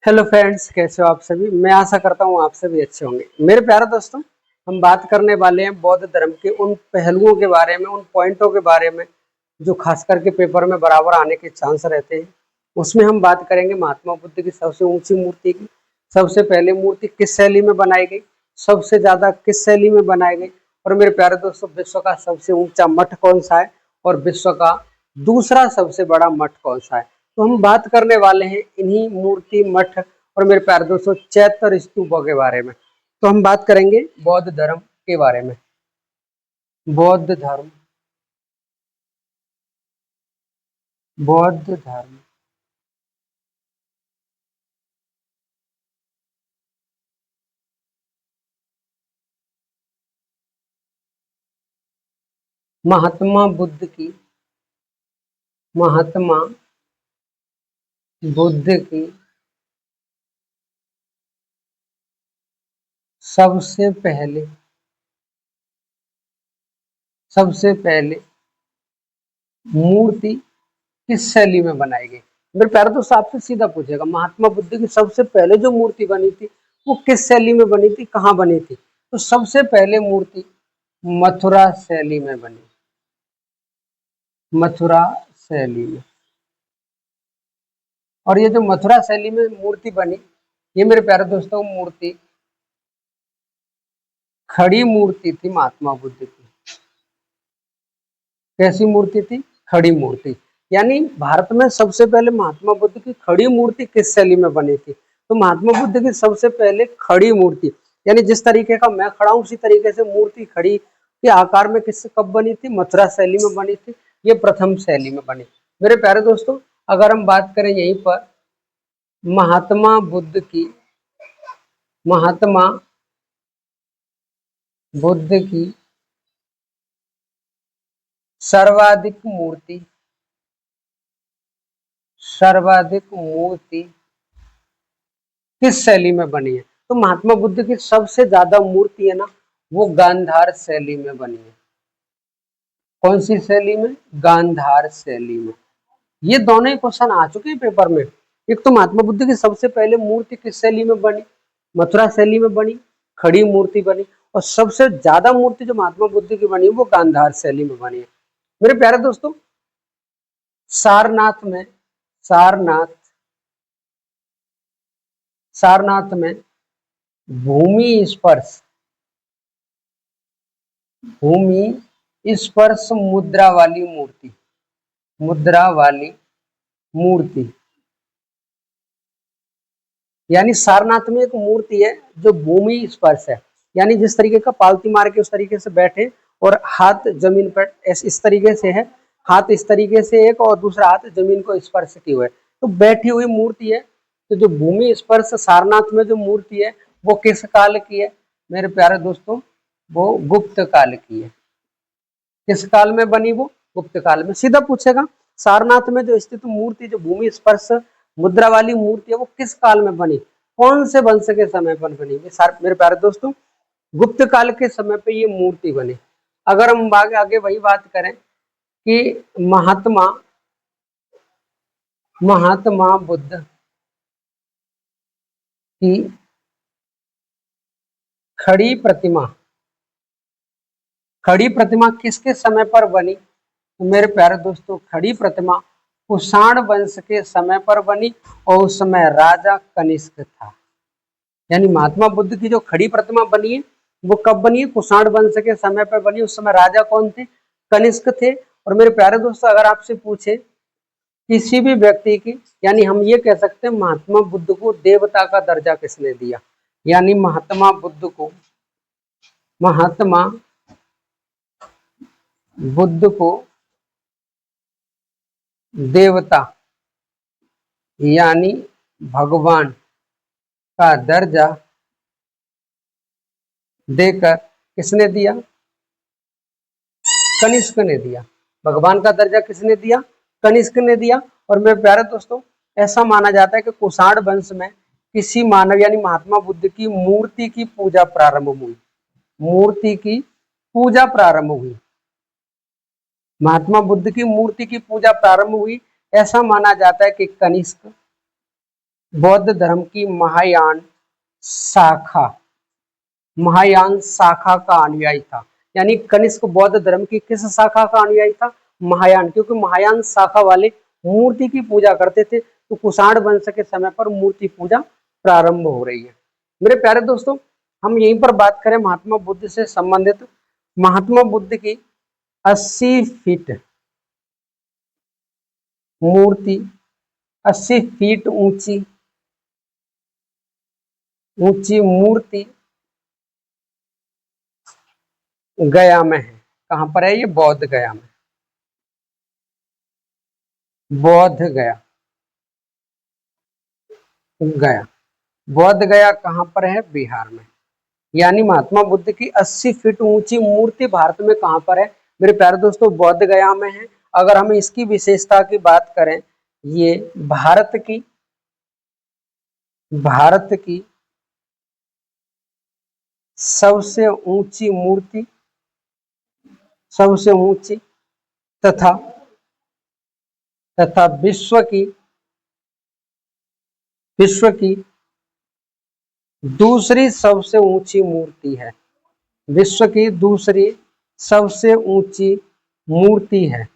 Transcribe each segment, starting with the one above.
Hello friends, कैसे हो आप सभी। मैं आशा करता हूँ आप सभी अच्छे होंगे। मेरे प्यारे दोस्तों, हम बात करने वाले हैं बौद्ध धर्म के उन पहलुओं के बारे में, उन पॉइंटों के बारे में जो खास करके पेपर में बराबर आने के चांस रहते हैं। उसमें हम बात करेंगे महात्मा बुद्ध की सबसे ऊंची मूर्ति की। सबसे पहले मूर्ति किस शैली में बनाई गई, सबसे ज्यादा किस शैली में बनाई गई, और मेरे प्यारे दोस्तों, विश्व का सबसे ऊंचा मठ कौन सा है और विश्व का दूसरा सबसे बड़ा मठ कौन सा है। तो हम बात करने वाले हैं इन्हीं मूर्ति, मठ और मेरे प्यारे दोस्तों चैत्य स्तूपों के बारे में। तो हम बात करेंगे बौद्ध धर्म के बारे में। बौद्ध धर्म, बौद्ध धर्म, महात्मा बुद्ध की, महात्मा बुद्ध की सबसे पहले, सबसे पहले मूर्ति किस शैली में बनाई गई। मेरे प्यारे दोस्त, आपसे सीधा पूछेगा महात्मा बुद्ध की सबसे पहले जो मूर्ति बनी थी वो किस शैली में बनी थी, कहाँ बनी थी। तो सबसे पहले मूर्ति मथुरा शैली में बनी, मथुरा शैली में। और ये जो मथुरा शैली में मूर्ति बनी, ये मेरे प्यारे दोस्तों मूर्ति खड़ी मूर्ति थी महात्मा बुद्ध की। कैसी मूर्ति थी? खड़ी मूर्ति। यानी भारत में सबसे पहले महात्मा बुद्ध की खड़ी मूर्ति किस शैली में बनी थी? तो महात्मा बुद्ध की सबसे पहले खड़ी मूर्ति, यानी जिस तरीके का मैं खड़ा हूं उसी तरीके से मूर्ति खड़ी के आकार में किस कब बनी थी? मथुरा शैली में बनी थी। ये प्रथम शैली में बनी। मेरे प्यारे दोस्तों, अगर हम बात करें यहीं पर महात्मा बुद्ध की, महात्मा बुद्ध की सर्वाधिक मूर्ति, सर्वाधिक मूर्ति किस शैली में बनी है? तो महात्मा बुद्ध की सबसे ज्यादा मूर्ति है ना, वो गांधार शैली में बनी है। कौन सी शैली में? गांधार शैली में। ये दोनों ही क्वेश्चन आ चुके हैं पेपर में। एक तो महात्मा बुद्ध की सबसे पहले मूर्ति किस शैली में बनी? मथुरा शैली में बनी, खड़ी मूर्ति बनी। और सबसे ज्यादा मूर्ति जो महात्मा बुद्ध की बनी वो गांधार शैली में बनी है। मेरे प्यारे दोस्तों, सारनाथ में, सारनाथ, सारनाथ में भूमि स्पर्श, भूमि स्पर्श मुद्रा वाली मूर्ति, मुद्रा वाली मूर्ति, यानी सारनाथ में एक मूर्ति है जो भूमि स्पर्श है, यानी जिस तरीके का पालती मार के उस तरीके से बैठे और हाथ जमीन पर इस तरीके से है, हाथ इस तरीके से एक और दूसरा हाथ जमीन को स्पर्श किए हुए, तो बैठी हुई मूर्ति है। तो जो भूमि स्पर्श सारनाथ में जो मूर्ति है वो किस काल की है? मेरे प्यारे दोस्तों, वो गुप्त काल की है। किस काल में बनी? वो गुप्त काल में। सीधा पूछेगा सारनाथ में जो स्थित मूर्ति, जो भूमि स्पर्श मुद्रा वाली मूर्ति है, वो किस काल में बनी, कौन से वंश के समय पर बनी? मेरे प्यारे दोस्तों, गुप्त काल के समय पे ये मूर्ति बनी। अगर हम आगे आगे वही बात करें कि महात्मा, महात्मा बुद्ध की खड़ी प्रतिमा, खड़ी प्रतिमा किसके समय पर बनी? तो मेरे प्यारे दोस्तों, खड़ी प्रतिमा कुषाण वंश के समय पर बनी और उस समय राजा कनिष्क था। यानी महात्मा बुद्ध की जो खड़ी प्रतिमा बनी है वो कब बनी है? कुषाण वंश के समय पर बनी। उस समय राजा कौन थे? कनिष्क थे। और मेरे प्यारे दोस्तों, अगर आपसे पूछे किसी भी व्यक्ति की, यानी हम ये कह सकते हैं महात्मा बुद्ध को देवता का दर्जा किसने दिया, यानी महात्मा बुद्ध को, महात्मा बुद्ध को देवता यानी भगवान का दर्जा देकर किसने दिया? कनिष्क ने दिया। भगवान का दर्जा किसने दिया? कनिष्क ने दिया। और मेरे प्यारे दोस्तों, ऐसा माना जाता है कि कुषाण वंश में किसी मानव यानी महात्मा बुद्ध की मूर्ति की पूजा प्रारंभ हुई, मूर्ति की पूजा प्रारंभ हुई, महात्मा बुद्ध की मूर्ति की पूजा प्रारंभ हुई। ऐसा माना जाता है कि कनिष्क बौद्ध धर्म की शाखा महायान शाखा का अनुयायी था। यानी कनिष्क बौद्ध धर्म की किस शाखा का अनुयायी था? महायान, क्योंकि महायान शाखा वाले मूर्ति की पूजा करते थे। तो कुषाण वंश के समय पर मूर्ति पूजा प्रारंभ हो रही है। मेरे प्यारे दोस्तों, हम यहीं पर बात करें महात्मा बुद्ध से संबंधित। महात्मा बुद्ध की 80 फीट मूर्ति, 80 फीट ऊंची मूर्ति गया में है। कहां पर है ये? बौद्ध गया में। बौद्ध गया बौद्ध गया कहां पर है? बिहार में। यानी महात्मा बुद्ध की 80 फीट ऊंची मूर्ति भारत में कहां पर है? मेरे प्यारे दोस्तों, बौद्ध गया में है। अगर हम इसकी विशेषता की बात करें, ये भारत की सबसे ऊंची तथा विश्व की दूसरी सबसे ऊंची मूर्ति है। विश्व की दूसरी सबसे ऊंची मूर्ति है।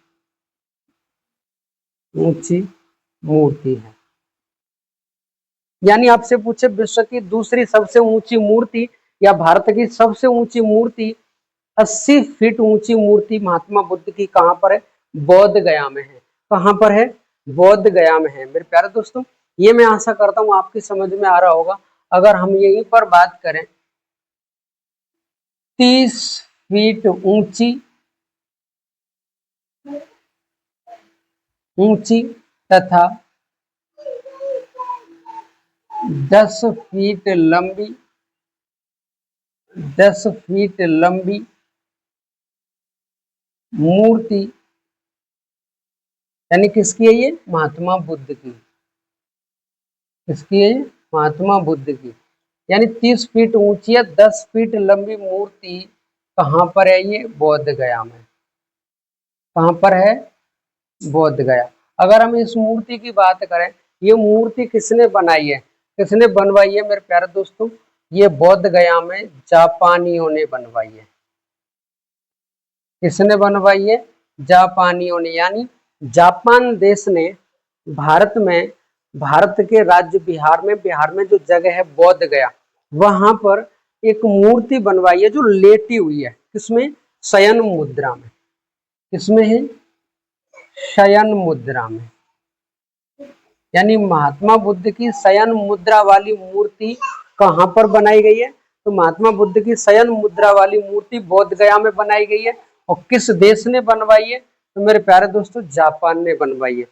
यानी आपसे पूछे विश्व की दूसरी सबसे ऊंची मूर्ति या भारत की सबसे ऊंची मूर्ति, 80 फीट ऊंची मूर्ति महात्मा बुद्ध की कहां पर है? बौद्ध गया में है। कहां पर है? बौद्ध गया में है। मेरे प्यारे दोस्तों, ये मैं आशा करता हूं आपकी समझ में आ रहा होगा। अगर हम यहीं पर बात करें, 30 फीट ऊंची तथा 10 फीट लंबी मूर्ति, यानी किसकी है ये? महात्मा बुद्ध की। किसकी है ये? महात्मा बुद्ध की। यानी 30 फीट ऊंची या 10 फीट लंबी मूर्ति कहां पर है ये? बौद्ध गया में। कहां पर है? बौद्ध गया। अगर हम इस मूर्ति की बात करें, ये मूर्ति किसने बनाई है, किसने बनवाई है? मेरे प्यारे दोस्तों, ये बौद्ध गया में जापानियों ने बनवाई है। किसने बनवाई है? जापानियों ने। यानी जापान देश ने भारत के राज्य बिहार में जो जगह है बौद्ध गया, वहां पर एक मूर्ति बनवाई है जो लेटी हुई है। किसमें? शयन मुद्रा में। किसमें है? शयन मुद्रा में। यानी महात्मा बुद्ध की शयन मुद्रा वाली मूर्ति कहां पर बनाई गई है? तो महात्मा बुद्ध की शयन मुद्रा वाली मूर्ति बौद्ध गया में बनाई गई है। और किस देश ने बनवाई है? तो मेरे प्यारे दोस्तों, जापान ने बनवाई है।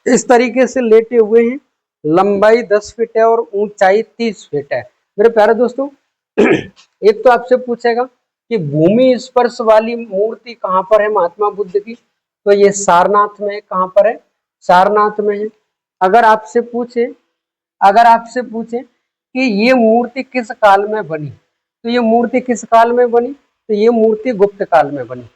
इस तरीके से लेटे हुए हैं। लंबाई 10 फीट है और ऊंचाई 30 फीट है। मेरे प्यारे दोस्तों, एक तो आपसे पूछेगा कि भूमि स्पर्श वाली मूर्ति कहां पर है महात्मा बुद्ध की? तो ये सारनाथ में है। कहां पर है? सारनाथ में है। अगर आपसे पूछे कि ये मूर्ति किस काल में बनी, तो ये मूर्ति किस काल में बनी? तो ये मूर्ति गुप्त काल में बनी।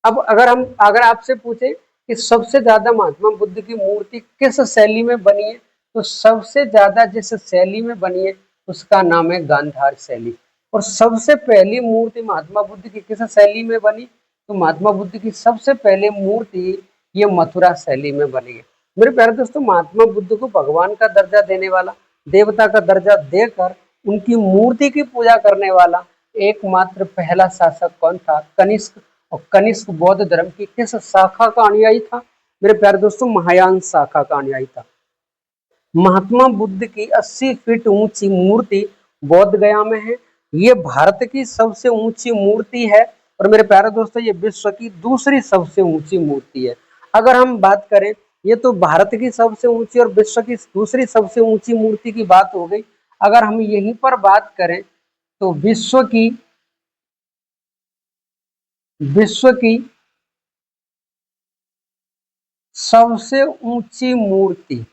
अब अगर आपसे पूछे कि सबसे ज्यादा महात्मा बुद्ध की मूर्ति किस शैली में बनी है, तो सबसे ज्यादा जिस शैली में बनी है उसका नाम है गांधार शैली। और सबसे पहली मूर्ति महात्मा बुद्ध की किस शैली में बनी? तो महात्मा बुद्ध की सबसे पहले मूर्ति ये मथुरा शैली में बनी है। मेरे प्यारे दोस्तों, महात्मा बुद्ध को भगवान का दर्जा देने वाला, देवता का दर्जा देकर उनकी मूर्ति की पूजा करने वाला एकमात्र पहला शासक कौन था? कनिष्क। और कनिष्क बौद्ध धर्म की किस शाखा का अनुयायी था? मेरे प्यारे दोस्तों, महायान शाखा का अनुयायी था। महात्मा बुद्ध की 80 फीट ऊंची मूर्ति बौद्ध गया में है। ये भारत की सबसे ऊंची मूर्ति है। और मेरे प्यारे दोस्तों, ये विश्व की दूसरी सबसे ऊंची मूर्ति है। अगर हम बात करें, ये तो भारत की सबसे ऊंची और विश्व की दूसरी सबसे ऊंची मूर्ति की बात हो गई। अगर हम यहीं पर बात करें तो विश्व की सबसे ऊंची मूर्ति,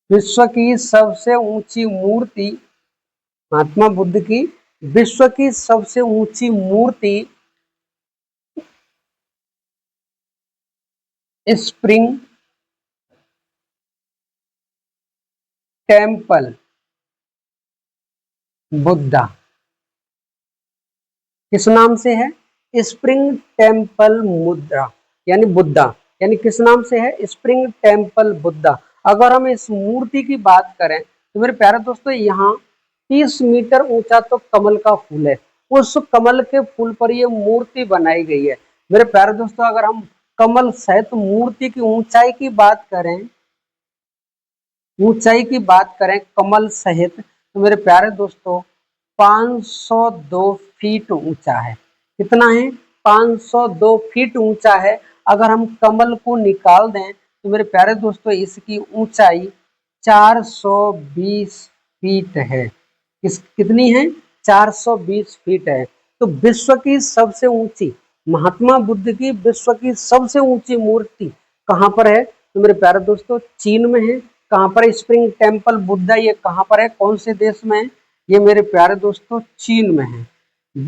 विश्व की सबसे ऊंची मूर्ति महात्मा बुद्ध की, विश्व की सबसे ऊंची मूर्ति स्प्रिंग टेम्पल बुद्धा किस नाम से है? स्प्रिंग टेम्पल मुद्रा यानी बुद्धा, यानी किस नाम से है? Spring temple Buddha. अगर हम इस मूर्ति की बात करें तो मेरे प्यारे दोस्तों यहाँ 30 मीटर ऊंचा तो कमल का फूल है, उस कमल के फूल पर यह मूर्ति बनाई गई है। मेरे प्यारे दोस्तों अगर हम कमल सहित मूर्ति की ऊंचाई की बात करें, ऊंचाई की बात करें कमल सहित, तो मेरे प्यारे दोस्तों 502 फीट ऊंचा है। कितना है? 502 फीट ऊंचा है। अगर हम कमल को निकाल दें तो मेरे प्यारे दोस्तों इसकी ऊंचाई 420 फीट है। कितनी है? 420 फीट है। तो विश्व की सबसे ऊंची, महात्मा बुद्ध की विश्व की सबसे ऊंची मूर्ति कहाँ पर है? तो मेरे प्यारे दोस्तों चीन में है। कहाँ पर? स्प्रिंग टेम्पल बुद्धा ये कहाँ पर है? कौन से देश में है? ये मेरे प्यारे दोस्तों चीन में है।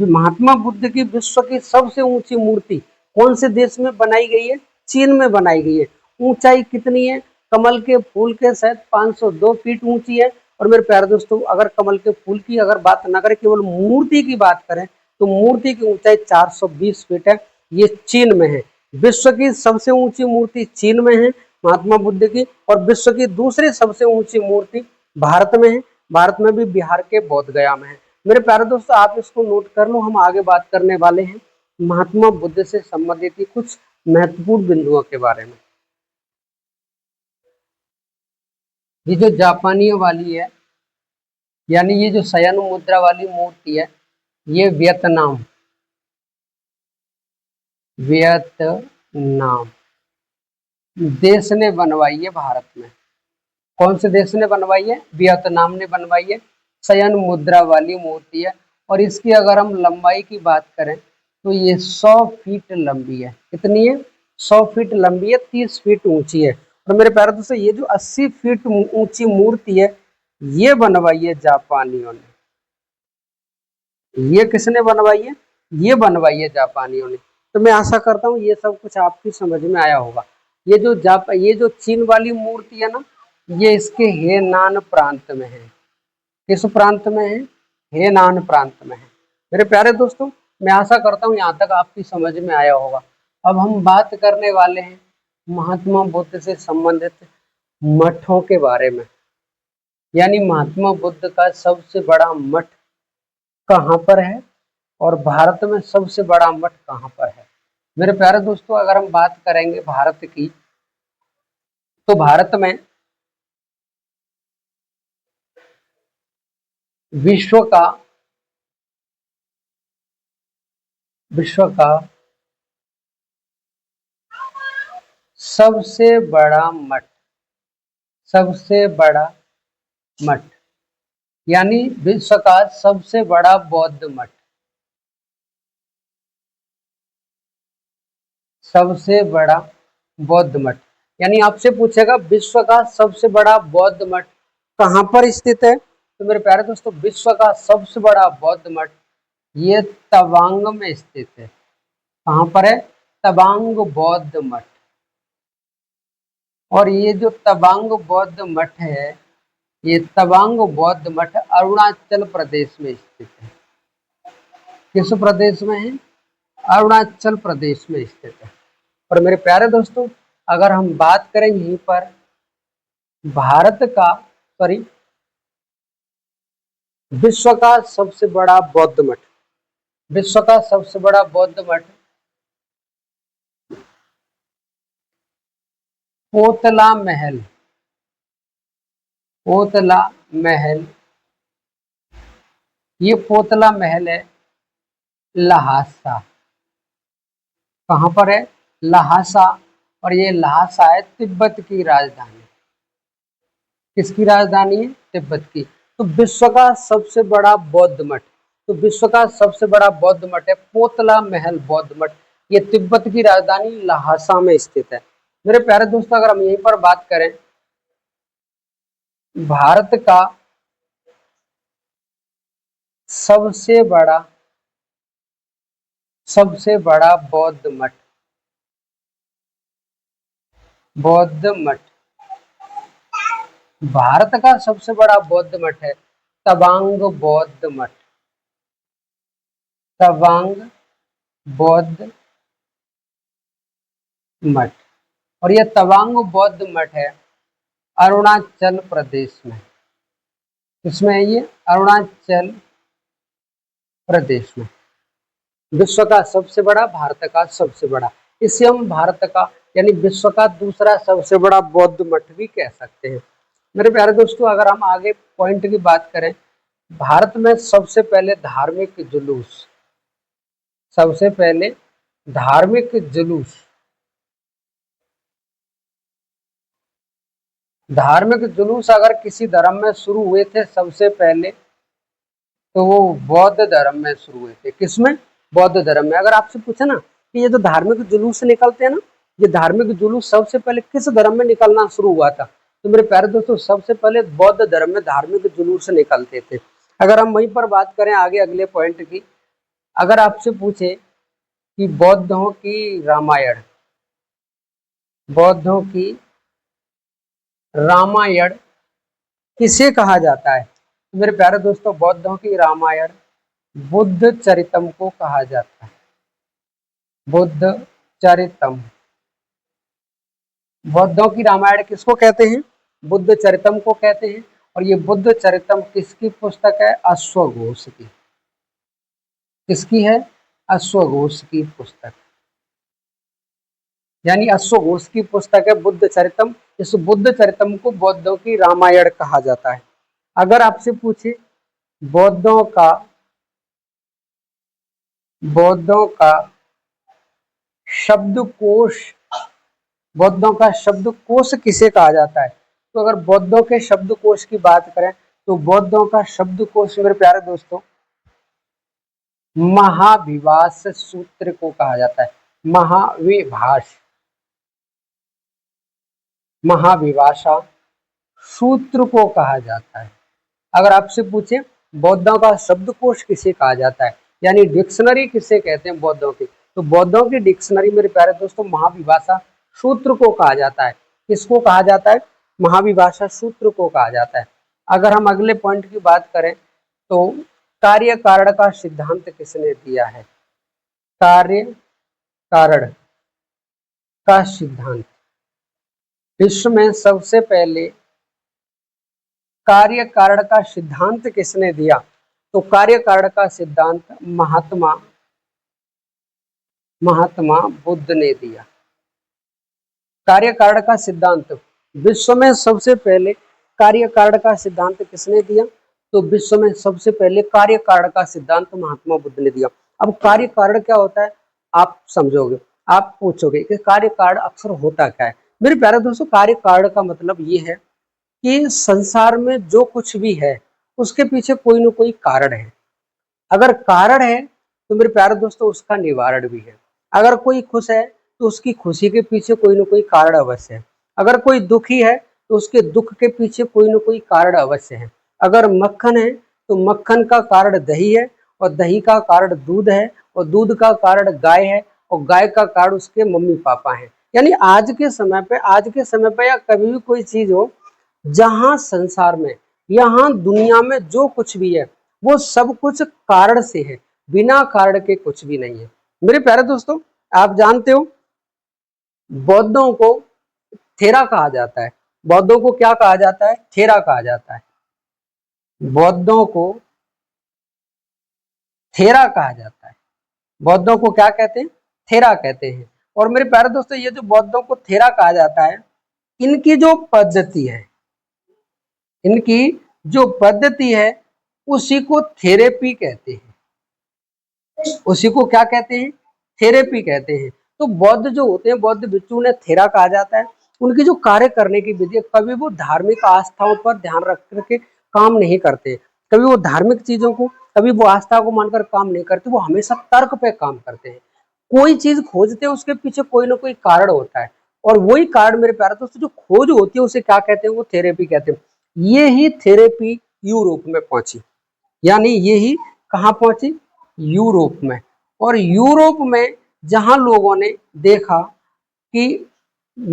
महात्मा बुद्ध की विश्व की सबसे ऊंची मूर्ति कौन से देश में बनाई गई है? चीन में बनाई गई है। ऊंचाई कितनी है? कमल के फूल के सहित 502 फीट ऊंची है। और मेरे प्यारे दोस्तों अगर कमल के फूल की अगर बात न करें, केवल मूर्ति की बात करें तो मूर्ति की ऊंचाई 420 फीट है। ये चीन में है। विश्व की सबसे ऊंची मूर्ति चीन में है महात्मा बुद्ध की, और विश्व की दूसरी सबसे ऊंची मूर्ति भारत में है। भारत में भी बिहार के बोध गया में है। मेरे प्यारे दोस्तों आप इसको नोट कर लो, हम आगे बात करने वाले हैं महात्मा बुद्ध से संबंधित कुछ महत्वपूर्ण बिंदुओं के बारे में। ये जो जापानियों वाली है, यानी ये जो शयन मुद्रा वाली मूर्ति है, ये वियतनाम देश ने बनवाई है भारत में। कौन से देश ने बनवाई है? वियतनाम ने बनवाई है। शयन मुद्रा वाली मूर्ति है। और इसकी अगर हम लंबाई की बात करें तो ये 100 फीट लंबी है। कितनी है? 100 फीट लंबी है, 30 फीट ऊंची है। और मेरे प्यारे दोस्तों ये जो 80 फीट ऊंची मूर्ति है ये बनवाई है जापानियों ने। ये किसने बनवाई है? ये बनवाई है जापानियों ने। तो मैं आशा करता हूँ ये सब कुछ आपकी समझ में आया होगा। ये जो चीन वाली मूर्ति है ना, ये इसके हेनान प्रांत में है। किस प्रांत में है? हेनान प्रांत में है। मेरे प्यारे दोस्तों मैं आशा करता हूँ यहाँ तक आपकी समझ में आया होगा। अब हम बात करने वाले हैं महात्मा बुद्ध से संबंधित मठों के बारे में, यानी महात्मा बुद्ध का सबसे बड़ा मठ कहाँ पर है और भारत में सबसे बड़ा मठ कहाँ पर है। मेरे प्यारे दोस्तों अगर हम बात करेंगे भारत की, तो भारत में विश्व का सबसे बड़ा मठ यानी विश्व का सबसे बड़ा बौद्ध मठ, सबसे बड़ा बौद्ध मठ, यानी आपसे पूछेगा विश्व का सबसे बड़ा बौद्ध मठ कहाँ पर स्थित है, तो मेरे प्यारे दोस्तों विश्व का सबसे बड़ा बौद्ध मठ ये तवांग में स्थित है। कहाँ पर है? तवांग बौद्ध मठ। और ये जो तवांग बौद्ध मठ है, ये तवांग बौद्ध मठ अरुणाचल प्रदेश में स्थित है। किस प्रदेश में है? अरुणाचल प्रदेश में स्थित है। और मेरे प्यारे दोस्तों अगर हम बात करें यहीं पर भारत का विश्व का सबसे बड़ा बौद्ध मठ, विश्व का सबसे बड़ा बौद्ध मठ पोतला महल, ये पोतला महल है लहासा। कहाँ पर है? लहासा। और ये लहासा है तिब्बत की राजधानी। किसकी राजधानी है? तिब्बत की। तो विश्व का सबसे बड़ा बौद्ध मठ, तो विश्व का सबसे बड़ा बौद्ध मठ है पोतला महल बौद्ध मठ। ये तिब्बत की राजधानी लहासा में स्थित है। मेरे प्यारे दोस्तों अगर हम यहीं पर बात करें भारत का सबसे बड़ा बौद्ध मठ भारत का सबसे बड़ा बौद्ध मठ है तवांग बौद्ध मठ। तवांग बौद्ध मठ। और यह तवांग बौद्ध मठ है अरुणाचल प्रदेश में। किसमें है ये? अरुणाचल प्रदेश में। विश्व का सबसे बड़ा, भारत का सबसे बड़ा, इसे हम भारत का यानी विश्व का दूसरा सबसे बड़ा बौद्ध मठ भी कह सकते हैं। मेरे प्यारे दोस्तों, अगर हम आगे पॉइंट की बात करें, भारत में सबसे पहले धार्मिक जुलूस, सबसे पहले धार्मिक जुलूस, धार्मिक जुलूस अगर किसी धर्म में शुरू हुए थे सबसे पहले, तो वो बौद्ध धर्म में शुरू हुए थे। किसमें? बौद्ध धर्म में। अगर आपसे पूछे ना कि ये जो धार्मिक जुलूस निकलते हैं ना, ये धार्मिक जुलूस सबसे पहले किस धर्म में निकलना शुरू हुआ था, तो मेरे प्यारे दोस्तों सबसे पहले बौद्ध धर्म में धार्मिक जुलूस निकलते थे। अगर हम वहीं पर बात करें आगे अगले पॉइंट की, अगर आपसे पूछे कि बौद्धों की रामायण, बौद्धों की रामायण किसे कहा जाता है, तो मेरे प्यारे दोस्तों बौद्धों की रामायण बुद्ध चरितम को कहा जाता है। बुद्ध चरितम। बौद्धों की रामायण किसको कहते हैं? बुद्ध चरितम को कहते हैं। और ये बुद्ध चरितम किसकी पुस्तक है? अश्वघोष की। किसकी है? अश्वघोष की पुस्तक, यानी अश्वघोष की पुस्तक है बुद्ध चरितम। इस बुद्ध चरितम को बौद्धों की रामायण कहा जाता है। अगर आपसे पूछे बौद्धों का शब्दकोश, बौद्धों का शब्दकोश किसे कहा जाता है, तो अगर बौद्धों के शब्दकोश की बात करें तो बौद्धों का शब्दकोश मेरे प्यारे दोस्तों महाविभाष सूत्र को कहा जाता है। महाविभाषा सूत्र को कहा जाता है। अगर आपसे पूछे बौद्धों का शब्दकोश किसे कहा जाता है, यानी डिक्शनरी किसे कहते हैं बौद्धों की, तो बौद्धों की डिक्शनरी मेरे प्यारे दोस्तों महाविभाषा सूत्र को कहा जाता है। किसको कहा जाता है? महाविभाषा सूत्र को कहा जाता है। अगर हम अगले पॉइंट की बात करें तो कार्य कारण का सिद्धांत किसने दिया है? कार्य कारण का सिद्धांत विश्व में सबसे पहले कार्य कारण का सिद्धांत किसने दिया, तो कार्य कारण का सिद्धांत महात्मा बुद्ध ने दिया। कार्य कारण का सिद्धांत विश्व में सबसे पहले कार्य कारण का सिद्धांत किसने दिया, तो विश्व में सबसे पहले कार्य कारण का सिद्धांत महात्मा बुद्ध ने दिया। अब कार्य कारण क्या होता है आप समझोगे, आप पूछोगे कि कार्य कारण अक्सर होता क्या है। मेरे प्यारे दोस्तों कार्य कारण का मतलब ये है कि संसार में जो कुछ भी है उसके पीछे कोई ना कोई कारण है। अगर कारण है तो मेरे प्यारे दोस्तों उसका निवारण भी है। अगर कोई खुश है तो उसकी खुशी के पीछे कोई ना कोई कारण अवश्य है। अगर कोई दुखी है तो उसके दुख के पीछे कोई ना कोई कारण अवश्य है। अगर मक्खन है तो मक्खन का कारण दही है, और दही का कारण दूध है, और दूध का कारण गाय है, और गाय का कारण उसके मम्मी पापा है। यानी आज के समय पे या कभी भी कोई चीज हो, जहां संसार में, यहाँ दुनिया में जो कुछ भी है वो सब कुछ कारण से है, बिना कारण के कुछ भी नहीं है। मेरे प्यारे दोस्तों आप जानते हो बौद्धों को थेरा कहा जाता है। बौद्धों को क्या कहा जाता है? थेरा कहा जाता है। बौद्धों को थेरा कहा जाता है। बौद्धों को क्या कहते हैं? थेरा कहते हैं। और मेरे प्यारे दोस्तों ये जो बौद्धों को थेरा कहा जाता है, इनकी जो पद्धति है, इनकी जो पद्धति है उसी को थेरेपी कहते हैं। उसी को क्या कहते हैं? थेरेपी कहते हैं। तो बौद्ध जो होते हैं, बौद्ध भिक्षु उन्हें थेरा कहा जाता है। उनकी जो कार्य करने की विधि, कभी वो धार्मिक आस्थाओं पर ध्यान रख करके काम नहीं करते, कभी वो धार्मिक चीजों को, कभी वो आस्था को मानकर काम नहीं करते, वो हमेशा तर्क पे काम करते हैं। कोई चीज खोजते हैं उसके पीछे कोई ना कोई कारण होता है, और वही कारण मेरे प्यारे दोस्तों जो खोज होती है उसे क्या कहते हैं? वो थेरेपी कहते हैं। ये ही थेरेपी यूरोप में पहुंची, यानी ये ही कहाँ पहुंची? यूरोप में। और यूरोप में जहां लोगों ने देखा कि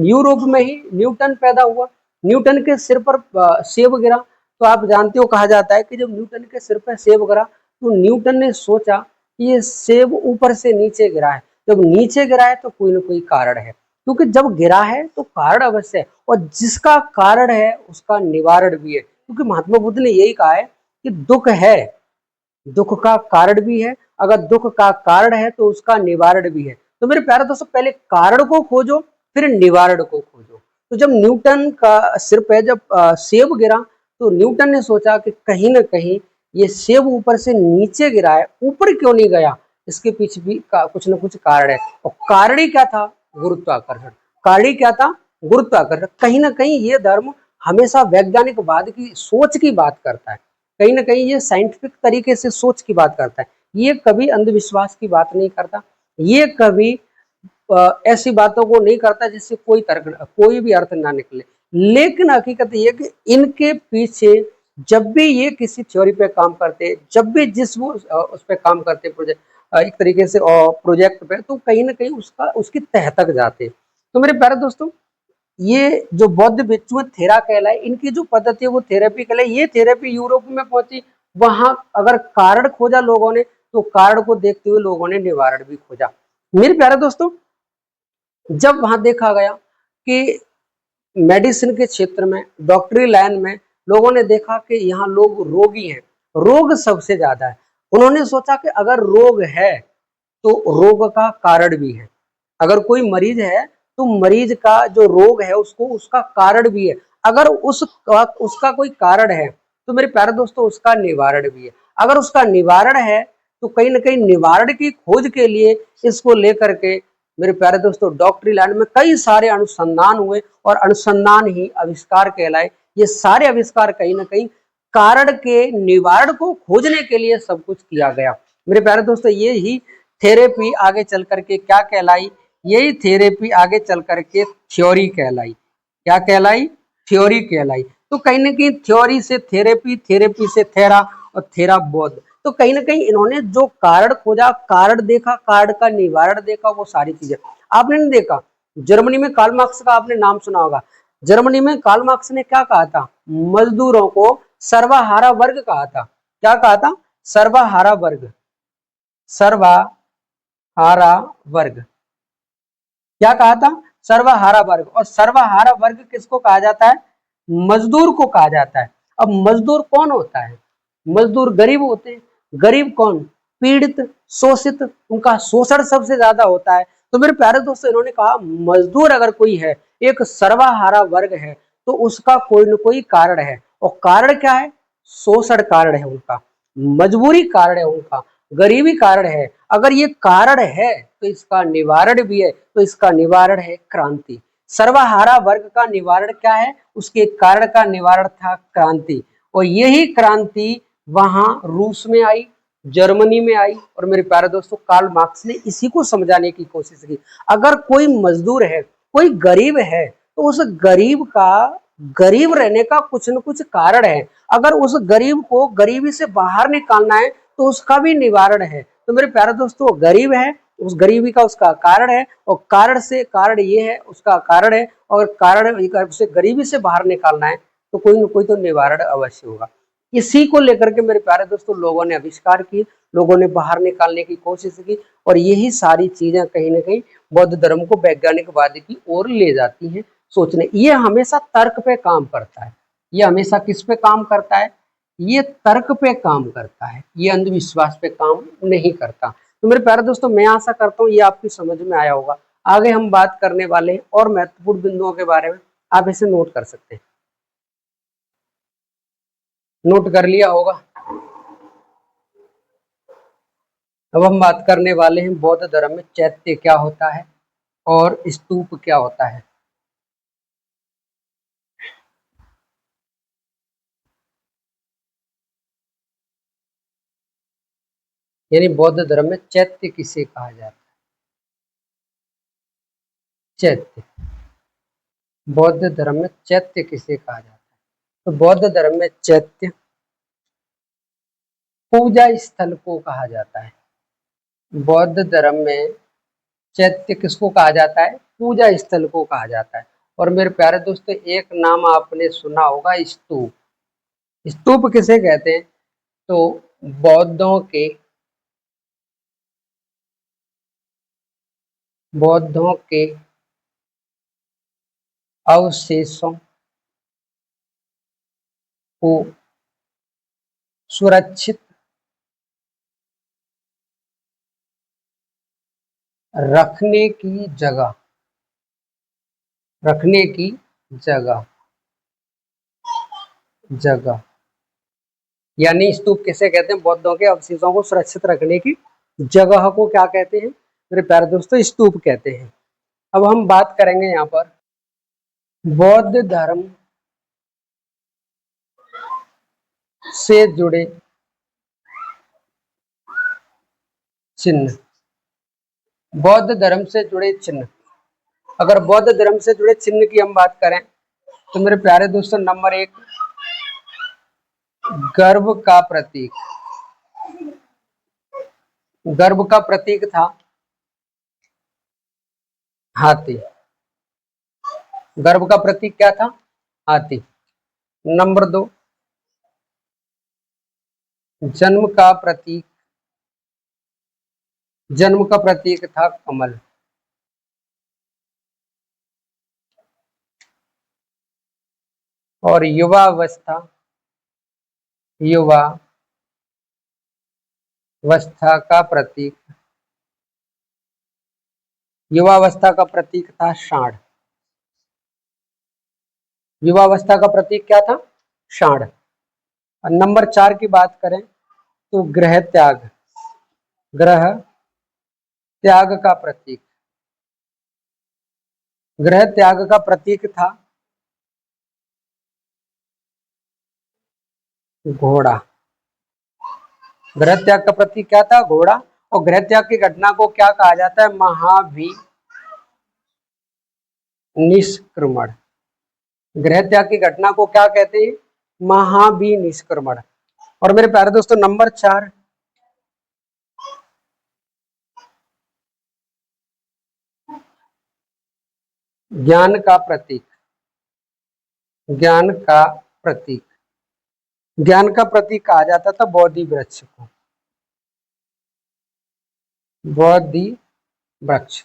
यूरोप में ही न्यूटन पैदा हुआ, न्यूटन के सिर पर सेब गिरा, तो आप जानते हो कहा जाता है कि जब न्यूटन के सिर पर सेब गिरा तो न्यूटन ने सोचा कि ये सेब ऊपर से नीचे गिरा है, जब नीचे गिरा है तो कोई ना कोई कारण है, क्योंकि जब गिरा है तो कारण अवश्य है, और जिसका कारण है उसका निवारण भी है, क्योंकि महात्मा बुद्ध ने यही कहा है कि दुख है, दुख का कारण भी है, अगर दुख का कारण है तो उसका निवारण भी है। तो मेरे प्यारे दोस्तों, पहले कारण को खोजो फिर निवारण को खोजो। तो जब न्यूटन का सिर पे जब सेब गिरा तो न्यूटन ने सोचा कि कहीं ना कहीं ये सेब ऊपर से नीचे गिरा है, ऊपर क्यों नहीं गया, इसके पीछे भी कुछ ना कुछ कारण है। और कारण ही क्या था? गुरुत्वाकर्षण। कारण ही क्या था? गुरुत्वाकर्षण। कहीं ना कहीं ये धर्म हमेशा वैज्ञानिकवाद की सोच की बात करता है, कहीं ना कहीं ये साइंटिफिक तरीके से सोच की बात करता है, ये कभी अंधविश्वास की बात नहीं करता, ये कभी ऐसी बातों को नहीं करता जिससे कोई तर्क, कोई भी अर्थ ना निकले। लेकिन हकीकत ये कि इनके पीछे जब भी ये किसी थ्योरी पे काम करते, जब भी जिस वो उस पे काम करते प्रोजेक्ट, एक तरीके से प्रोजेक्ट पे, तो कहीं ना कहीं उसकी तह तक जाते। तो मेरे प्यारे दोस्तों, ये जो बौद्ध भिक्षु थेरा कहलाए, इनकी जो पद्धति है वो थेरेपी कहलाए। ये थेरेपी यूरोप में पहुंची, वहां अगर कारण खोजा लोगों ने तो कारण को देखते हुए लोगों ने निवारण भी खोजा। मेरे प्यारे दोस्तों, जब वहां देखा गया कि मेडिसिन के क्षेत्र में, डॉक्टरी लाइन में लोगों ने देखा कि यहाँ लोग रोगी हैं, रोग सबसे ज्यादा है, उन्होंने सोचा कि अगर रोग है तो रोग का कारण भी है, अगर कोई मरीज है तो मरीज का जो रोग है उसको उसका कारण भी है, अगर उसका कोई कारण है तो मेरे प्यारे दोस्तों उसका निवारण भी है, अगर उसका निवारण है तो कहीं ना कहीं निवारण की खोज के लिए इसको लेकर के मेरे प्यारे दोस्तों डॉक्टरी लाइन में कई सारे अनुसंधान हुए, और अनुसंधान ही आविष्कार कहलाए। ये सारे आविष्कार कहीं ना कहीं कारण के निवारण को खोजने के लिए सब कुछ किया गया। मेरे प्यारे दोस्तों, ये ही थेरेपी आगे चल करके क्या कहलाई? यही थेरेपी आगे चल करके थ्योरी कहलाई। क्या कहलाई? थ्योरी कहलाई। तो कहीं ना कहीं थ्योरी से थेरेपी, थेरेपी से थेरा, और थेरा बौद्ध। तो कहीं ना कहीं इन्होंने जो कारण खोजा, कारण देखा, कारण का निवारण देखा, वो सारी चीजें आपने नहीं देखा। जर्मनी में कार्ल मार्क्स का आपने नाम सुना होगा। जर्मनी में कार्ल मार्क्स ने क्या कहा था? मजदूरों को सर्वहारा वर्ग कहा था। क्या कहा था? सर्वहारा वर्ग। सर्वहारा वर्ग। क्या कहा था? सर्वहारा वर्ग। और सर्वहारा वर्ग किसको कहा जाता है? मजदूर को कहा जाता है। अब मजदूर कौन होता है? मजदूर गरीब होते हैं। गरीब कौन? पीड़ित, शोषित, उनका शोषण सबसे ज्यादा होता है। तो मेरे प्यारे दोस्तों, इन्होंने कहा मजदूर अगर कोई है, एक सर्वहारा वर्ग है, तो उसका कोई न कोई कारण है। और कारण क्या है? शोषण कारण है उनका, मजबूरी कारण है उनका, गरीबी कारण है। अगर ये कारण है तो इसका निवारण भी है, तो इसका निवारण है क्रांति। सर्वहारा वर्ग का निवारण क्या है? उसके कारण का निवारण था क्रांति। और यही क्रांति वहां रूस में आई, जर्मनी में आई। और मेरे प्यारे दोस्तों, कार्ल मार्क्स ने इसी को समझाने की कोशिश की। अगर कोई मजदूर है, कोई गरीब है, तो उस गरीब का गरीब रहने का कुछ न कुछ कारण है। अगर उस गरीब को गरीबी से बाहर निकालना है तो उसका भी निवारण है। तो मेरे प्यारे दोस्तों, गरीब है, उस गरीबी का उसका कारण है, और कारण से कारण ये है, उसका कारण है, और कारण उसे गरीबी से बाहर निकालना है तो कोई न कोई तो निवारण अवश्य होगा। इसी को लेकर के मेरे प्यारे दोस्तों लोगों ने आविष्कार किए, लोगों ने बाहर निकालने की कोशिश की, और यही सारी चीजें कहीं ना कहीं बौद्ध धर्म को वैज्ञानिकवाद की ओर ले जाती हैं सोचने। ये हमेशा तर्क पे काम करता है। ये हमेशा किस पे काम करता है? ये तर्क पे काम करता है, ये अंधविश्वास पे काम नहीं करता। तो मेरे प्यारे दोस्तों, मैं आशा करता हूँ ये आपकी समझ में आया होगा। आगे हम बात करने वाले हैं और महत्वपूर्ण बिंदुओं के बारे में, आप इसे नोट कर सकते हैं। नोट कर लिया होगा। अब हम बात करने वाले हैं बौद्ध धर्म में चैत्य क्या होता है और स्तूप क्या होता है। यानी बौद्ध धर्म में चैत्य किसे कहा जाता है? चैत्य। बौद्ध धर्म में चैत्य किसे कहा जाता है? तो बौद्ध धर्म में चैत्य पूजा स्थल को कहा जाता है। बौद्ध धर्म में चैत्य किसको कहा जाता है? पूजा स्थल को कहा जाता है। और मेरे प्यारे दोस्तों एक नाम आपने सुना होगा, स्तूप। स्तूप किसे कहते हैं? तो बौद्धों के अवशेषों को सुरक्षित रखने की जगह, रखने की जगह जगह यानी स्तूप किसे कहते हैं? बौद्धों के अवशेषों को सुरक्षित रखने की जगह को क्या कहते हैं मेरे प्यारे दोस्तों? स्तूप कहते हैं। अब हम बात करेंगे यहाँ पर बौद्ध धर्म से जुड़े चिन्ह। बौद्ध धर्म से जुड़े चिन्ह, अगर बौद्ध धर्म से जुड़े चिन्ह की हम बात करें तो मेरे प्यारे दोस्तों नंबर 1 गर्व का प्रतीक। गर्व का प्रतीक था हाथी। गर्व का प्रतीक क्या था? हाथी। नंबर 2 जन्म का प्रतीक, जन्म का प्रतीक था कमल। और युवावस्था, युवावस्था का प्रतीक, युवावस्था का प्रतीक था सांड। युवावस्था का प्रतीक क्या था? सांड। और नंबर 4 की बात करें तो ग्रह त्याग, ग्रह त्याग का प्रतीक, ग्रह त्याग का प्रतीक था घोड़ा। ग्रह त्याग का प्रतीक क्या था? घोड़ा। और ग्रह त्याग की घटना को क्या कहा जाता है? महाविनिष्क्रमण। ग्रह त्याग की घटना को क्या कहते हैं? महाविनिष्क्रमण। और मेरे प्यारे दोस्तों नंबर 4 ज्ञान का प्रतीक, ज्ञान का प्रतीक, ज्ञान का प्रतीक कहा जाता था बोधि वृक्ष को। बोधि वृक्ष,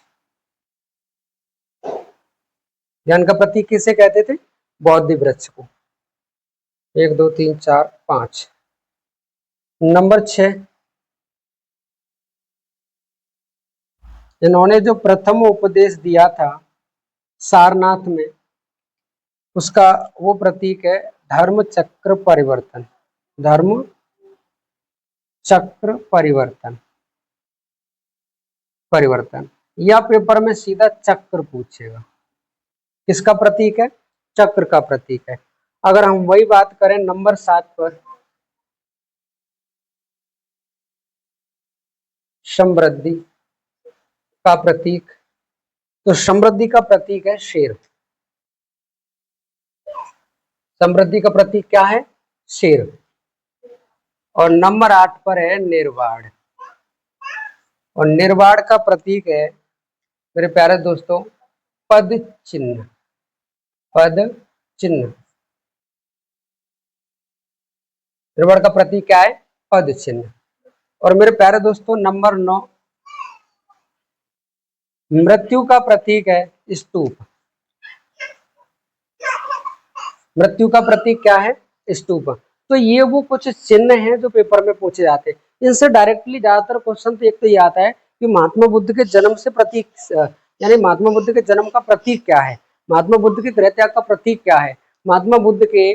ज्ञान का प्रतीक किसे कहते थे? बोधि वृक्ष को। 1 2 3 4 5। नंबर 6 इन्होंने जो प्रथम उपदेश दिया था सारनाथ में, उसका वो प्रतीक है धर्म चक्र परिवर्तन। धर्म चक्र परिवर्तन, परिवर्तन। या पेपर में सीधा चक्र पूछेगा। किसका प्रतीक है? चक्र का प्रतीक है। अगर हम वही बात करें नंबर 7 पर समृद्धि का प्रतीक, तो समृद्धि का प्रतीक है शेर। समृद्धि का प्रतीक क्या है? शेर। और नंबर 8 पर है निर्वाण। और निर्वाण का प्रतीक है मेरे प्यारे दोस्तों पद चिन्ह। पद चिन्ह। निर्वाण का प्रतीक क्या है? पद चिन्ह। और मेरे प्यारे दोस्तों नंबर 9 मृत्यु का प्रतीक है स्तूप। मृत्यु का प्रतीक क्या है? स्तूप। तो ये वो कुछ चिन्ह हैं जो पेपर में पूछे जाते हैं। इनसे डायरेक्टली ज्यादातर क्वेश्चन तो एक तो ये आता है कि महात्मा बुद्ध के जन्म से प्रतीक, यानी महात्मा बुद्ध के जन्म का प्रतीक क्या है, महात्मा बुद्ध के गृह त्याग का प्रतीक क्या है, महात्मा बुद्ध के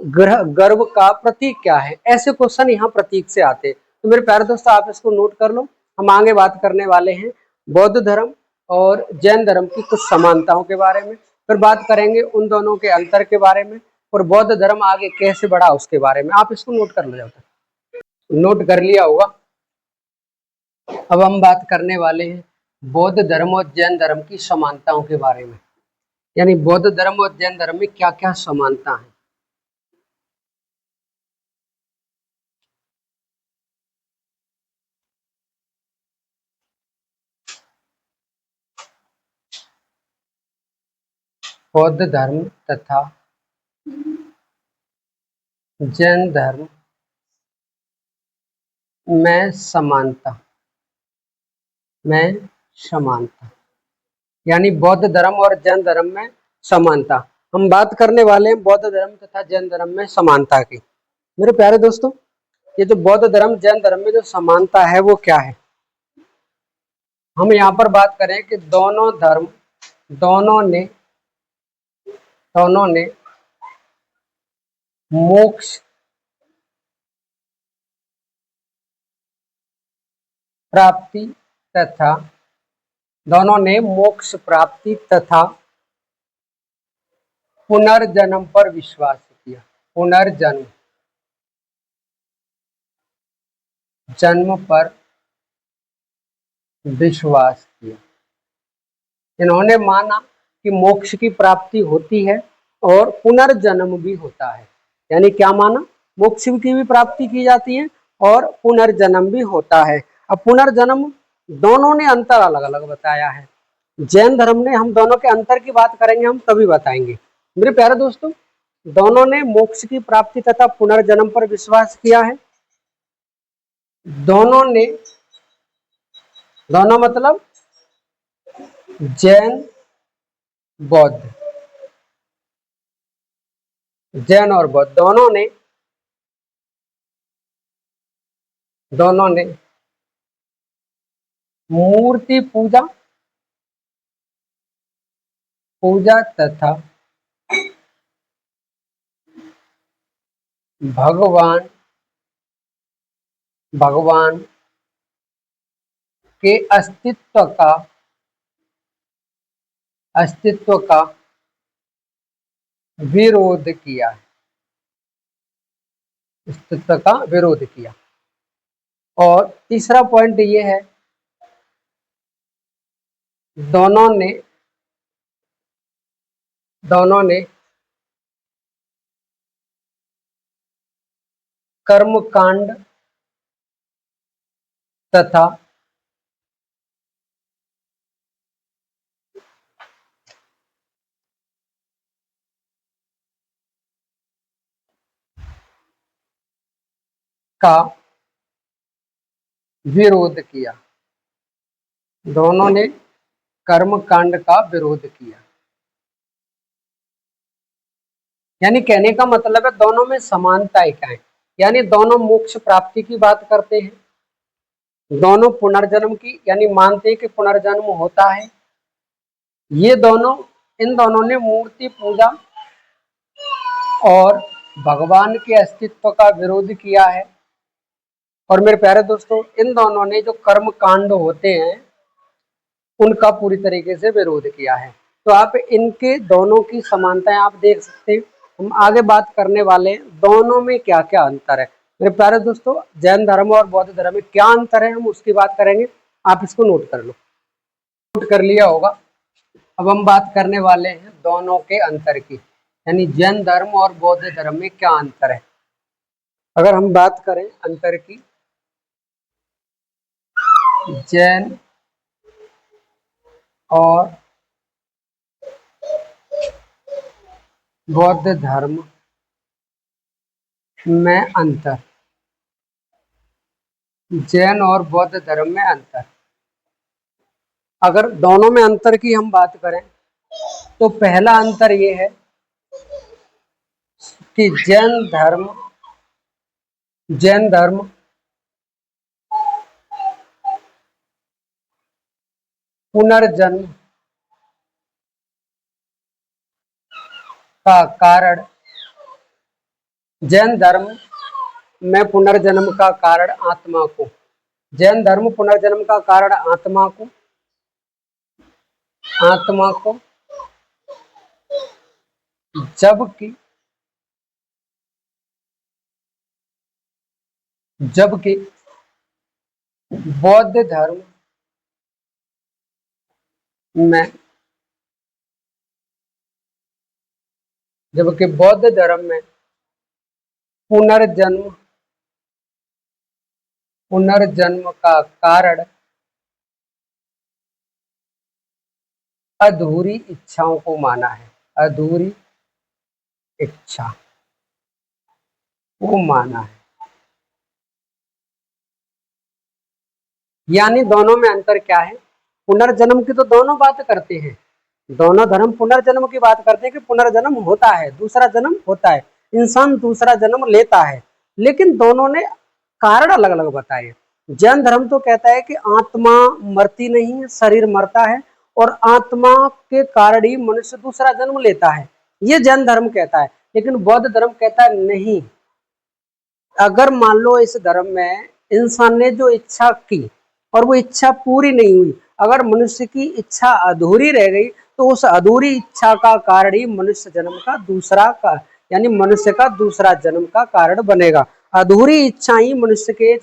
गर्व का प्रतीक क्या है। ऐसे क्वेश्चन यहाँ प्रतीक से आते हैं। तो मेरे प्यारे दोस्तों आप इसको नोट कर लो। हम आगे बात करने वाले हैं बौद्ध धर्म और जैन धर्म की कुछ समानताओं के बारे में, फिर बात करेंगे उन दोनों के अंतर के बारे में, और बौद्ध धर्म आगे कैसे बढ़ा उसके बारे में। आप इसको नोट कर लो, जाता नोट कर लिया होगा। अब हम बात करने वाले हैं बौद्ध धर्म और जैन धर्म की समानताओं के बारे में, यानी बौद्ध धर्म और जैन धर्म में क्या क्या समानता है। बौद्ध धर्म तथा जैन धर्म में समानता, यानी बौद्ध धर्म और जैन धर्म में समानता। हम बात करने वाले हैं बौद्ध धर्म तथा जैन धर्म में समानता की। मेरे प्यारे दोस्तों, ये जो बौद्ध धर्म जैन धर्म में जो समानता है वो क्या है? हम यहाँ पर बात करें कि दोनों ने मोक्ष प्राप्ति तथा पुनर्जन्म पर विश्वास किया। जन्म पर विश्वास किया। इन्होंने माना कि मोक्ष की प्राप्ति होती है और पुनर्जन्म भी होता है। यानी क्या माना? मोक्ष की भी प्राप्ति की जाती है और पुनर्जन्म भी होता है। अब पुनर्जन्म दोनों ने अंतर अलग अलग बताया है। जैन धर्म ने, हम दोनों के अंतर की बात करेंगे, हम तभी बताएंगे। मेरे प्यारे दोस्तों, दोनों ने मोक्ष की प्राप्ति तथा पुनर्जन्म पर विश्वास किया है। दोनों मतलब जैन और बौद्ध दोनों ने मूर्ति पूजा तथा भगवान के अस्तित्व का विरोध किया। और तीसरा पॉइंट ये है, दोनों ने कर्मकांड तथा का विरोध किया। दोनों ने कर्मकांड का विरोध किया। यानी कहने का मतलब है दोनों में समानता क्या है? यानी दोनों मोक्ष प्राप्ति की बात करते हैं, दोनों पुनर्जन्म की, यानी मानते हैं कि पुनर्जन्म होता है। इन दोनों ने मूर्ति पूजा और भगवान के अस्तित्व का विरोध किया है। और मेरे प्यारे दोस्तों, इन दोनों ने जो कर्म कांड होते हैं उनका पूरी तरीके से विरोध किया है। तो आप इनके दोनों की समानताएं आप देख सकते हैं। हम आगे बात करने वाले दोनों में क्या क्या अंतर है। मेरे प्यारे दोस्तों, जैन धर्म और बौद्ध धर्म में क्या अंतर है हम उसकी बात करेंगे। आप इसको नोट कर लो, नोट कर लिया होगा। अब हम बात करने वाले हैं दोनों के अंतर की, यानी जैन धर्म और बौद्ध धर्म में क्या अंतर है। अगर हम बात करें अंतर की, जैन और बौद्ध धर्म में अंतर, जैन और बौद्ध धर्म में अंतर। अगर दोनों में अंतर की हम बात करें तो पहला अंतर ये है कि जैन धर्म पुनर्जन्म का कारण, जैन धर्म में पुनर्जन्म का कारण आत्मा को, जैन धर्म पुनर्जन्म का कारण आत्मा को जबकि बौद्ध धर्म में पुनर्जन्म का कारण अधूरी इच्छाओं को माना है। अधूरी इच्छा को माना है। यानी दोनों में अंतर क्या है? पुनर्जन्म की तो दोनों बात करते हैं, दोनों धर्म पुनर्जन्म की बात करते हैं कि पुनर्जन्म होता है, दूसरा जन्म होता है, इंसान दूसरा जन्म लेता है, लेकिन दोनों ने कारण अलग अलग बताए। जैन धर्म तो कहता है कि आत्मा मरती नहीं है, शरीर मरता है और आत्मा के कारण ही मनुष्य दूसरा जन्म लेता है, ये जैन धर्म कहता है। लेकिन बौद्ध धर्म कहता है नहीं, अगर मान लो इस धर्म में इंसान ने जो इच्छा की और वो इच्छा पूरी नहीं हुई, अगर मनुष्य की इच्छा अधूरी रह गई, तो उस अधूरी इच्छा का कारण ही मनुष्य जन्म का दूसरा का यानी मनुष्य का दूसरा जन्म का कारण बनेगा। अधूरी इच्छा ही मनुष्य के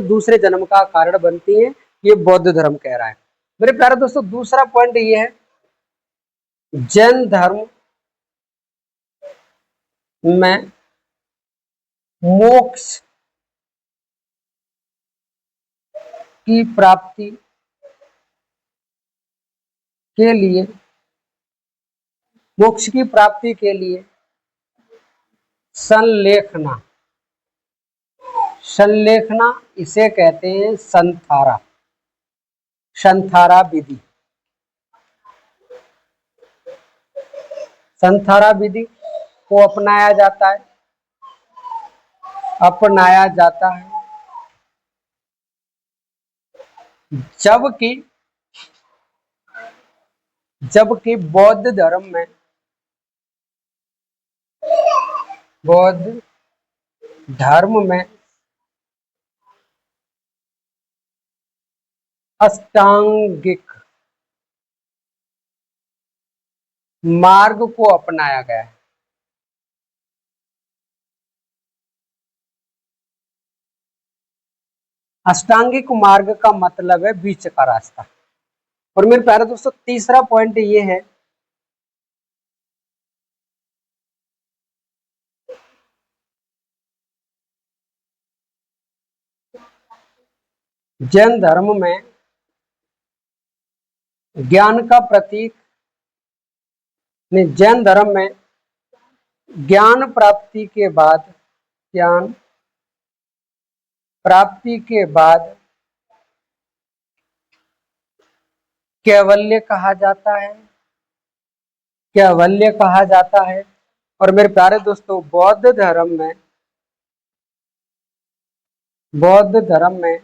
दूसरे जन्म का कारण बनती है, ये बौद्ध धर्म कह रहा है। मेरे प्यारे दोस्तों, दूसरा पॉइंट ये है, जैन धर्म में मोक्ष की प्राप्ति के लिए मोक्ष की प्राप्ति के लिए संलेखना इसे कहते हैं संथारा विधि। संथारा विधि को अपनाया जाता है जबकि बौद्ध धर्म में अष्टांगिक मार्ग को अपनाया गया है। अष्टांगिक मार्ग का मतलब है बीच का रास्ता। और मेरे प्यारे दोस्तों, तीसरा पॉइंट ये है, जैन धर्म में ज्ञान का प्रतीक जैन धर्म में ज्ञान प्राप्ति के बाद कैवल्य कहा जाता है। और मेरे प्यारे दोस्तों, बौद्ध धर्म में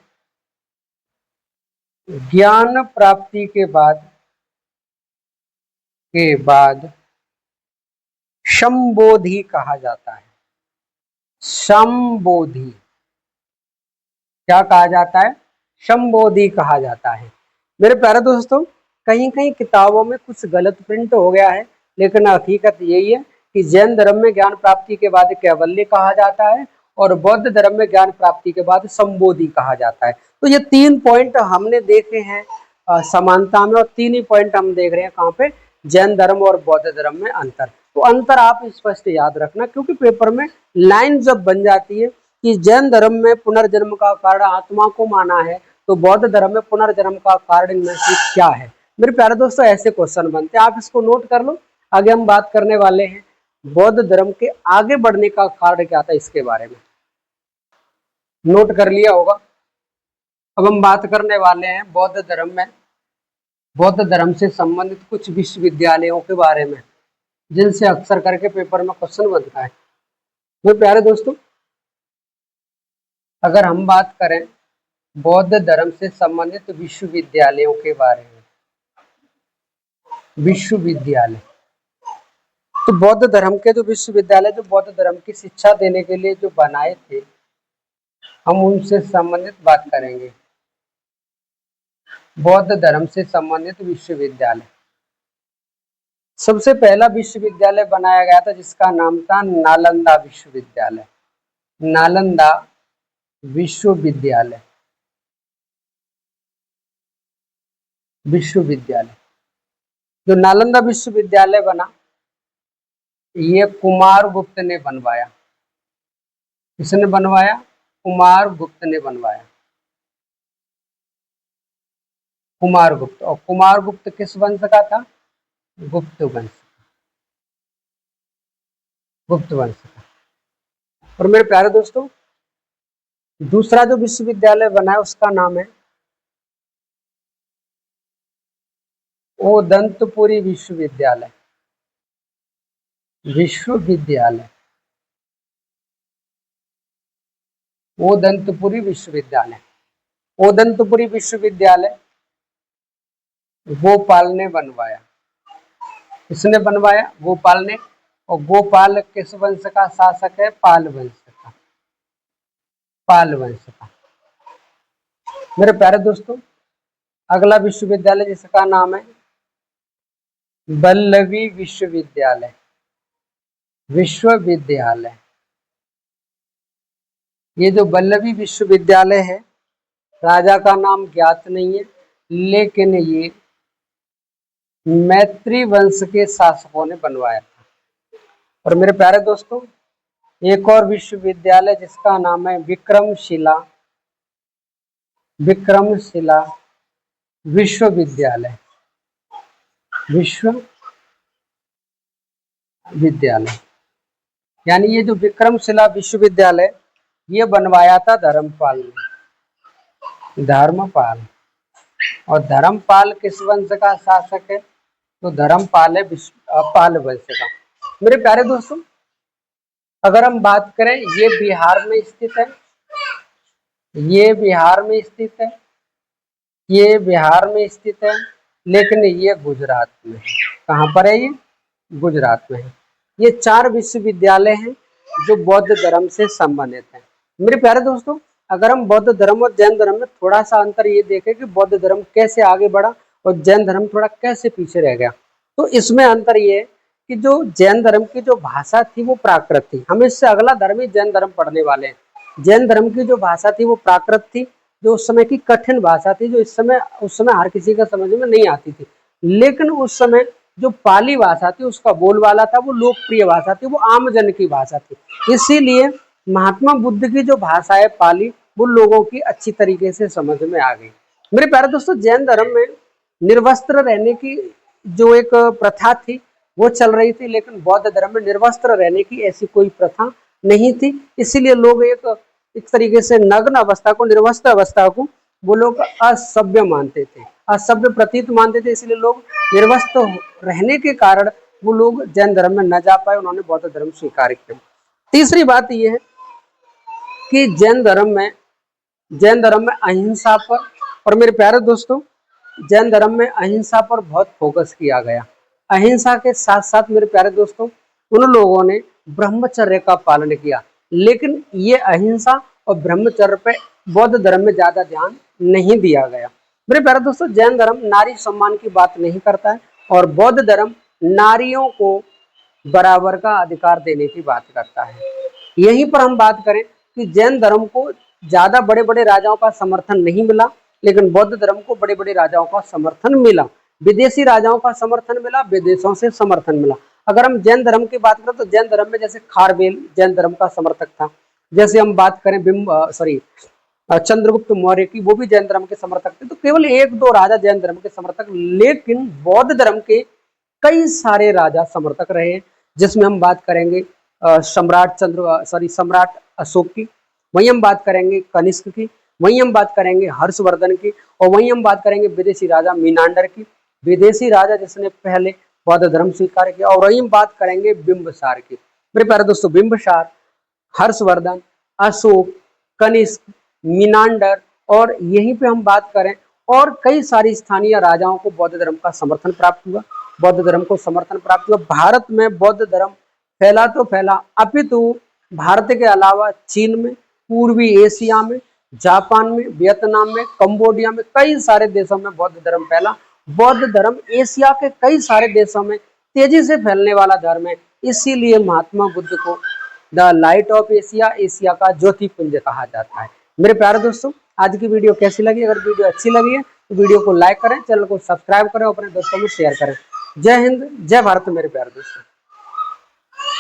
ज्ञान प्राप्ति के बाद संबोधि कहा जाता है। संबोधि क्या कहा जाता है? संबोधि कहा जाता है। मेरे प्यारे दोस्तों, कहीं कहीं किताबों में कुछ गलत प्रिंट हो गया है, लेकिन हकीकत यही है कि जैन धर्म में ज्ञान प्राप्ति के बाद कैवल्य कहा जाता है और बौद्ध धर्म में ज्ञान प्राप्ति के बाद संबोधि कहा जाता है। तो ये 3 पॉइंट हमने देखे हैं समानता में, और 3 ही पॉइंट हम देख रहे हैं कहाँ पे, जैन धर्म और बौद्ध धर्म में अंतर। तो अंतर आप स्पष्ट याद रखना, क्योंकि पेपर में लाइन जब बन जाती है कि जैन धर्म में पुनर्जन्म का कारण आत्मा को माना है, तो बौद्ध धर्म में पुनर्जन्म का कारण क्या है। मेरे प्यारे दोस्तों, ऐसे क्वेश्चन बनते हैं, आप इसको नोट कर लो। आगे हम बात करने वाले हैं बौद्ध धर्म के आगे बढ़ने का कारण क्या था, इसके बारे में नोट कर लिया होगा। अब हम बात करने वाले हैं बौद्ध धर्म से संबंधित कुछ विश्वविद्यालयों के बारे में, जिनसे अक्सर करके पेपर में क्वेश्चन बनता है। मेरे प्यारे दोस्तों, अगर हम बात करें बौद्ध धर्म से संबंधित विश्वविद्यालयों के बारे में, विश्वविद्यालय तो बौद्ध धर्म के जो विश्वविद्यालय जो बौद्ध धर्म की शिक्षा देने के लिए जो बनाए थे, हम उनसे संबंधित बात करेंगे। बौद्ध धर्म से संबंधित विश्वविद्यालय, सबसे पहला विश्वविद्यालय बनाया गया था जिसका नाम था नालंदा विश्वविद्यालय। नालंदा विश्वविद्यालय जो नालंदा विश्वविद्यालय बना, ये कुमारगुप्त ने बनवाया। किसने बनवाया? कुमारगुप्त ने बनवाया। कुमारगुप्त, और कुमारगुप्त किस वंश का था? गुप्त वंश। गुप्त वंश का। और मेरे प्यारे दोस्तों, दूसरा जो विश्वविद्यालय बना है उसका नाम है ओदंतपुरी विश्वविद्यालय। विश्वविद्यालय ओदंतपुरी विश्वविद्यालय। ओदंतपुरी विश्वविद्यालय गोपाल ने बनवाया। किसने बनवाया? गोपाल ने। और गोपाल किस वंश का शासक है? पाल वंश का। पाल वंश का। मेरे प्यारे दोस्तों, अगला विश्वविद्यालय जिसका नाम है वल्लभी विश्वविद्यालय। विश्वविद्यालय, ये जो वल्लभी विश्वविद्यालय है, राजा का नाम ज्ञात नहीं है, लेकिन ये मैत्री वंश के शासकों ने बनवाया था। और मेरे प्यारे दोस्तों, एक और विश्वविद्यालय जिसका नाम है विक्रमशिला। विक्रमशिला विश्वविद्यालय। विश्वविद्यालय, यानी ये जो विक्रमशिला विश्वविद्यालय ये बनवाया था धर्मपाल ने। धर्मपाल। और धर्मपाल किस वंश का शासक है? तो धर्मपाल है पाल वंश का। मेरे प्यारे दोस्तों, अगर हम बात करें, ये बिहार में स्थित है। ये बिहार में स्थित है। ये बिहार में स्थित है, लेकिन ये गुजरात में है। कहाँ पर है ये? गुजरात में है। ये 4 विश्वविद्यालय हैं जो बौद्ध धर्म से संबंधित हैं। मेरे प्यारे दोस्तों, अगर हम बौद्ध धर्म और जैन धर्म में थोड़ा सा अंतर ये देखें कि बौद्ध धर्म कैसे आगे बढ़ा और जैन धर्म थोड़ा कैसे पीछे रह गया, तो इसमें अंतर ये है कि जो जैन धर्म की जो भाषा थी वो प्राकृत थी। हम इससे अगला धर्म ही जैन धर्म पढ़ने वाले हैं। जैन धर्म की जो भाषा थी वो प्राकृत थी, जो उस समय की कठिन भाषा थी, जो उस समय हर किसी का समझ में नहीं आती थी। लेकिन उस समय जो पाली भाषा थी, उसका बोलबाला था, वो लोकप्रिय भाषा थी, वो आम जन की भाषा थी। इसीलिए महात्मा बुद्ध की जो भाषा है पाली, वो लोगों की अच्छी तरीके से समझ में आ गई। मेरे प्यारे दोस्तों, जैन धर्म में निर्वस्त्र रहने की जो एक प्रथा थी वो चल रही थी, लेकिन बौद्ध धर्म में निर्वस्त्र रहने की ऐसी कोई प्रथा नहीं थी। इसीलिए लोग एक तरीके से नग्न अवस्था को, निर्वस्त्र अवस्था को वो लोग असभ्य मानते थे, असभ्य प्रतीत मानते थे। इसलिए लोग निर्वस्त्र रहने के कारण वो लोग जैन धर्म में न जा पाए, उन्होंने बौद्ध धर्म स्वीकार किया। तीसरी बात यह है कि जैन धर्म में अहिंसा पर, और मेरे प्यारे दोस्तों, जैन धर्म में अहिंसा पर बहुत फोकस किया गया। अहिंसा के साथ साथ मेरे प्यारे दोस्तों, उन लोगों ने ब्रह्मचर्य का पालन किया। लेकिन ये अहिंसा और ब्रह्मचर्य पे बौद्ध धर्म में ज्यादा ध्यान नहीं दिया गया। मेरे प्यारे दोस्तों, जैन धर्म नारी सम्मान की बात नहीं करता है और बौद्ध धर्म नारियों को बराबर का अधिकार देने की बात करता है। यहीं पर हम बात करें कि जैन धर्म को ज्यादा बड़े बड़े राजाओं का समर्थन नहीं मिला, लेकिन बौद्ध धर्म को बड़े बड़े राजाओं का समर्थन मिला, विदेशी राजाओं का समर्थन मिला, विदेशों से समर्थन मिला। अगर हम जैन धर्म की बात करें तो जैन धर्म में जैसे खारवेल जैन धर्म का समर्थक था। जैसे हम बात करें चंद्रगुप्त मौर्य की, वो भी जैन धर्म के समर्थक थे। तो केवल 1-2 राजा जैन धर्म के समर्थक, लेकिन बौद्ध धर्म के कई सारे राजा समर्थक रहे, जिसमें हम बात करेंगे सम्राट अशोक की, वहीं हम बात करेंगे कनिष्क की, वहीं हम बात करेंगे हर्षवर्धन की, और वहीं हम बात करेंगे विदेशी राजा मीनांडर की, विदेशी राजा जिसने पहले बौद्ध धर्म स्वीकार किया, और वहीं हम बात करेंगे बिंबिसार की। मेरे प्यारे दोस्तों, बिंबिसार, हर्षवर्धन, अशोक, कनिष्क, मीनांडर, और यहीं पे हम बात करें और कई सारी स्थानीय राजाओं को बौद्ध धर्म का समर्थन प्राप्त हुआ। बौद्ध धर्म को समर्थन प्राप्त हुआ। भारत में बौद्ध धर्म फैला तो फैला, अपितु भारत के अलावा चीन में, पूर्वी एशिया में, जापान में, वियतनाम में, कंबोडिया में, कई सारे देशों में बौद्ध धर्म फैला। बौद्ध धर्म एशिया के कई सारे देशों में तेजी से फैलने वाला धर्म है। इसीलिए महात्मा बुद्ध को the light of Asia, Asia का ज्योतिपुंज कहा जाता है। मेरे प्यारे दोस्तों, आज की वीडियो कैसी लगी? अगर वीडियो अच्छी लगी है तो वीडियो को लाइक करें, चैनल को सब्सक्राइब करें, अपने दोस्तों में शेयर करें। जय हिंद, जय भारत मेरे प्यारे दोस्तों।